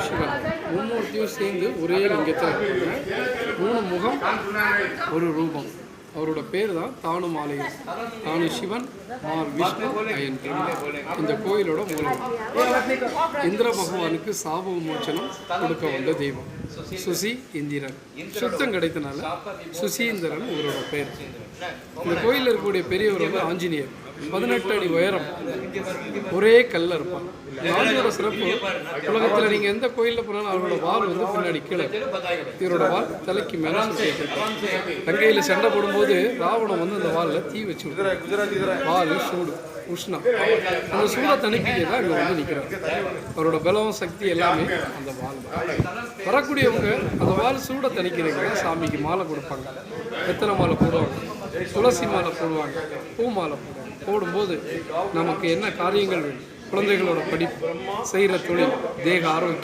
சிவன் மும்மூர்த்தியும் சேர்ந்து ஒரே லிங்கத்தில் இருக்காங்க. 3 முகம், ஒரு ரூபம். அவரோட பேர் தான் தானுமாலயம். தானு சிவன், மார் விஷ்ணு, அயன். இந்த கோயிலோட மூலம் இந்திர பகவானுக்கு சாப விமோச்சனம் கொடுக்க வந்த தெய்வம் சுசி இந்திரன். சுத்தம் கிடைத்தனால சுசீந்திரன் இவரோட பேர். இந்த கோயிலில் இருக்கக்கூடிய பெரியவர் வந்து ஆஞ்சநேயர். 18 அடி உயரம், ஒரே கல்ல இருப்பான். ராஜோட சிறப்பு, உலகத்தில் நீங்கள் எந்த கோயிலில் போனாலும் அவரோட வால் வந்து பின்னாடி கீழே, இவரோட வால் தலைக்கு மேலே தங்கையில் சண்டை போடும்போது ராவணன் வந்து அந்த வாலில் தீ வச்சு வால் சூடு உஷ்ணம், அந்த சூடை தணிக்கையை தான் இங்கே வந்து நிற்கிறார். அவரோட பலம் சக்தி எல்லாமே அந்த வால். வரக்கூடியவங்க அந்த வால் சூடை தணிக்கிறவங்க சாமிக்கு மாலை கொடுப்பாங்க. வெத்தலை மாலை போடுவாங்க, துளசி மாலை போடுவாங்க, பூ மாலை போடுவாங்க. போடும்போது நமக்கு என்ன காரியங்கள் வேணும், குழந்தைகளோட படிப்பு, செய்கிற தொழில், தேக ஆரோக்கியம்,